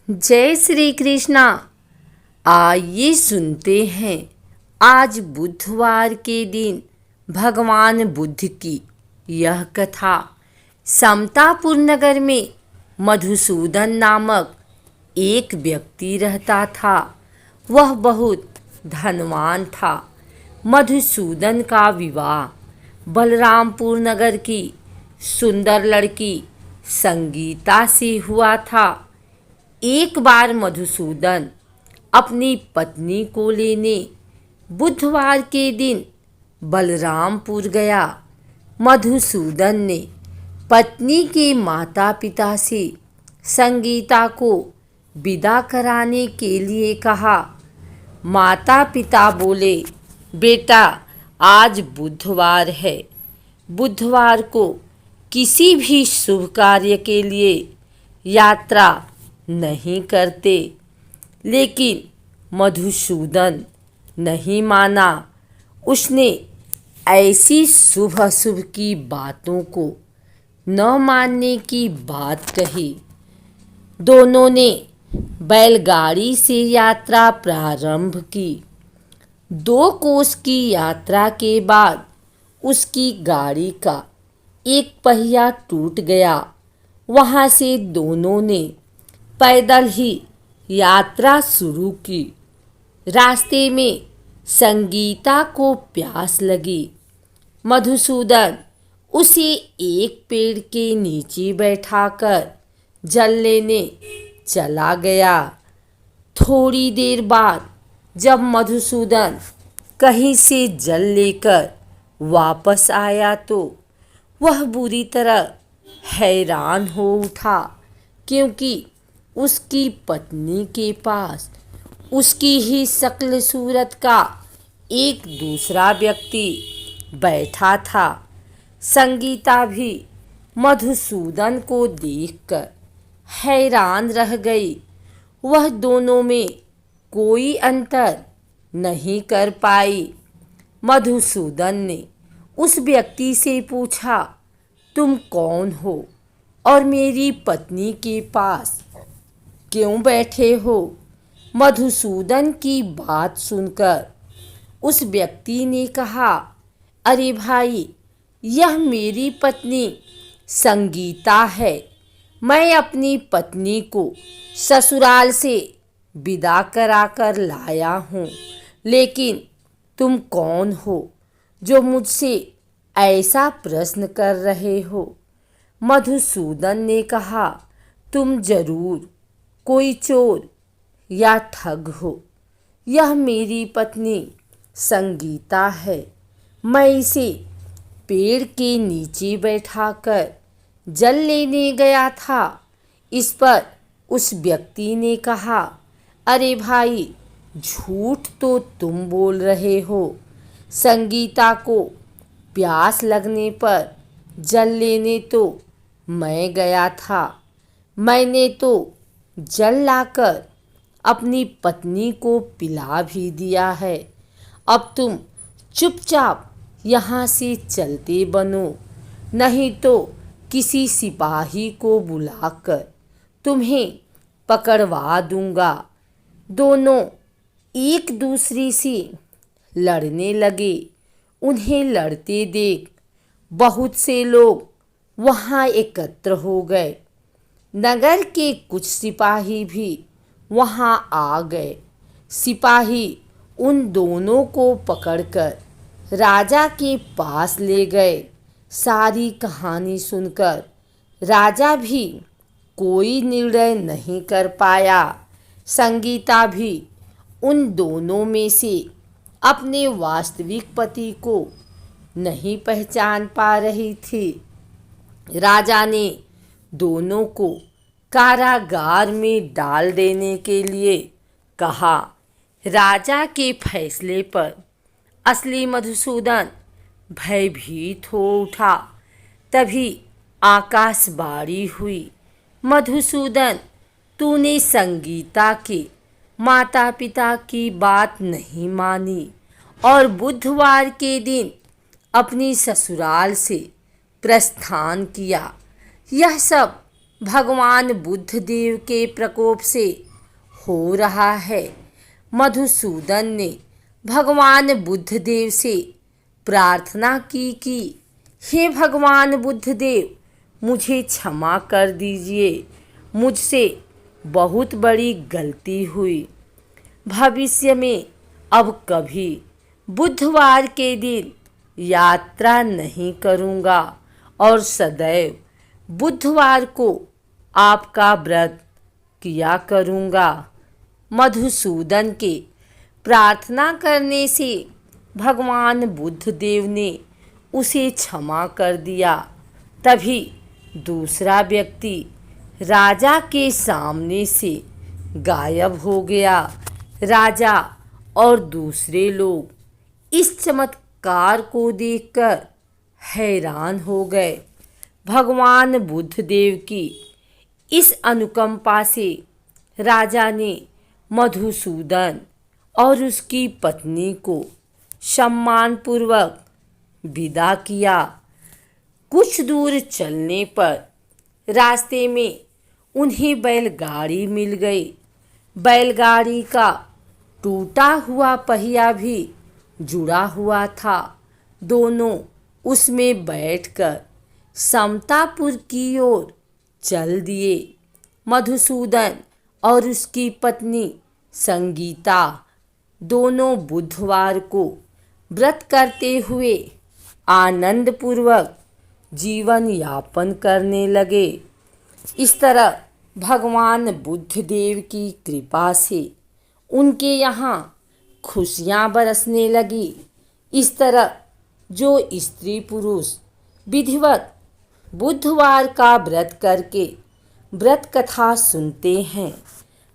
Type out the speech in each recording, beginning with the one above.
जय श्री कृष्णा। आइए सुनते हैं आज बुधवार के दिन भगवान बुद्ध की यह कथा। समतापुर नगर में मधुसूदन नामक एक व्यक्ति रहता था। वह बहुत धनवान था। मधुसूदन का विवाह बलरामपुर नगर की सुंदर लड़की संगीता से हुआ था। एक बार मधुसूदन अपनी पत्नी को लेने बुधवार के दिन बलरामपुर गया। मधुसूदन ने पत्नी के माता पिता से संगीता को विदा कराने के लिए कहा। माता पिता बोले, बेटा आज बुधवार है। बुधवार को किसी भी शुभ कार्य के लिए यात्रा नहीं करते। लेकिन मधुसूदन नहीं माना। उसने ऐसी शुभ अशुभ की बातों को न मानने की बात कही। दोनों ने बैलगाड़ी से यात्रा प्रारंभ की। 2 कोस की यात्रा के बाद उसकी गाड़ी का एक पहिया टूट गया। वहाँ से दोनों ने पैदल ही यात्रा शुरू की। रास्ते में संगीता को प्यास लगी। मधुसूदन उसे एक पेड़ के नीचे बैठाकर जल लेने चला गया। थोड़ी देर बाद जब मधुसूदन कहीं से जल लेकर वापस आया तो वह बुरी तरह हैरान हो उठा, क्योंकि उसकी पत्नी के पास उसकी ही शक्ल सूरत का एक दूसरा व्यक्ति बैठा था। संगीता भी मधुसूदन को देखकर हैरान रह गई। वह दोनों में कोई अंतर नहीं कर पाई। मधुसूदन ने उस व्यक्ति से पूछा, तुम कौन हो और मेरी पत्नी के पास क्यों बैठे हो? मधुसूदन की बात सुनकर उस व्यक्ति ने कहा, अरे भाई, यह मेरी पत्नी संगीता है। मैं अपनी पत्नी को ससुराल से विदा कराकर लाया हूँ। लेकिन तुम कौन हो जो मुझसे ऐसा प्रश्न कर रहे हो? मधुसूदन ने कहा, तुम जरूर कोई चोर या ठग हो। यह मेरी पत्नी संगीता है। मैं इसे पेड़ के नीचे बैठाकर जल लेने गया था। इस पर उस व्यक्ति ने कहा, अरे भाई, झूठ तो तुम बोल रहे हो। संगीता को प्यास लगने पर जल लेने तो मैं गया था। मैंने तो जल लाकर अपनी पत्नी को पिला भी दिया है। अब तुम चुपचाप यहाँ से चलते बनो, नहीं तो किसी सिपाही को बुलाकर तुम्हें पकड़वा दूंगा। दोनों एक दूसरे से लड़ने लगे। उन्हें लड़ते देख बहुत से लोग वहाँ एकत्र हो गए। नगर के कुछ सिपाही भी वहाँ आ गए। सिपाही उन दोनों को पकड़कर राजा के पास ले गए। सारी कहानी सुनकर राजा भी कोई निर्णय नहीं कर पाया। संगीता भी उन दोनों में से अपने वास्तविक पति को नहीं पहचान पा रही थी। राजा ने दोनों को कारागार में डाल देने के लिए कहा। राजा के फैसले पर असली मधुसूदन भयभीत हो उठा। तभी आकाशवाणी हुई, मधुसूदन, तूने संगीता के माता पिता की बात नहीं मानी और बुधवार के दिन अपनी ससुराल से प्रस्थान किया। यह सब भगवान बुद्ध देव के प्रकोप से हो रहा है। मधुसूदन ने भगवान बुद्ध देव से प्रार्थना की कि हे भगवान बुद्ध देव, मुझे क्षमा कर दीजिए, मुझसे बहुत बड़ी गलती हुई। भविष्य में अब कभी बुधवार के दिन यात्रा नहीं करूँगा और सदैव बुधवार को आपका व्रत किया करूँगा। मधुसूदन के प्रार्थना करने से भगवान बुद्ध देव ने उसे क्षमा कर दिया। तभी दूसरा व्यक्ति राजा के सामने से गायब हो गया। राजा और दूसरे लोग इस चमत्कार को देखकर हैरान हो गए। भगवान बुद्ध देव की इस अनुकंपा से राजा ने मधुसूदन और उसकी पत्नी को सम्मानपूर्वक विदा किया। कुछ दूर चलने पर रास्ते में उन्हें बैलगाड़ी मिल गई। बैलगाड़ी का टूटा हुआ पहिया भी जुड़ा हुआ था। दोनों उसमें बैठकर समतापुर की ओर चल दिए। मधुसूदन और उसकी पत्नी संगीता दोनों बुधवार को व्रत करते हुए आनंदपूर्वक जीवन यापन करने लगे। इस तरह भगवान बुद्ध देव की कृपा से उनके यहाँ खुशियाँ बरसने लगी। इस तरह जो स्त्री पुरुष विधिवत बुधवार का व्रत करके व्रत कथा सुनते हैं,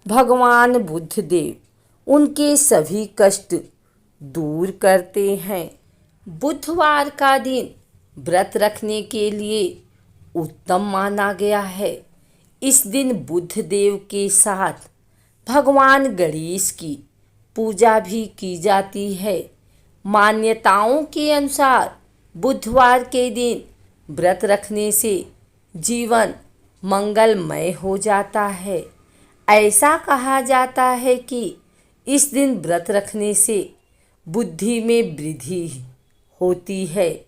भगवान बुद्ध देव उनके सभी कष्ट दूर करते हैं। बुधवार का दिन व्रत रखने के लिए उत्तम माना गया है। इस दिन बुद्ध देव के साथ भगवान गणेश की पूजा भी की जाती है। मान्यताओं के अनुसार बुधवार के दिन व्रत रखने से जीवन मंगलमय हो जाता है। ऐसा कहा जाता है कि इस दिन व्रत रखने से बुद्धि में वृद्धि होती है।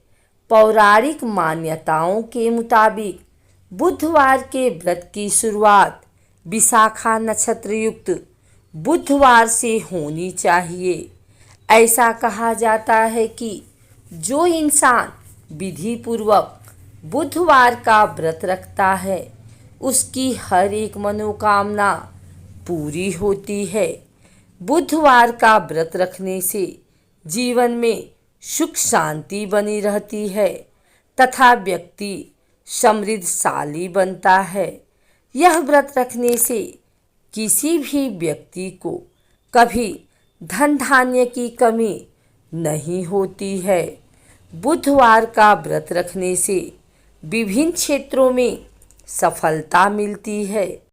पौराणिक मान्यताओं के मुताबिक बुधवार के व्रत की शुरुआत विशाखा नक्षत्र युक्त बुधवार से होनी चाहिए। ऐसा कहा जाता है कि जो इंसान विधि पूर्वक बुधवार का व्रत रखता है, उसकी हर एक मनोकामना पूरी होती है। बुधवार का व्रत रखने से जीवन में सुख शांति बनी रहती है तथा व्यक्ति समृद्धशाली बनता है। यह व्रत रखने से किसी भी व्यक्ति को कभी धन धान्य की कमी नहीं होती है। बुधवार का व्रत रखने से विभिन्न क्षेत्रों में सफलता मिलती है।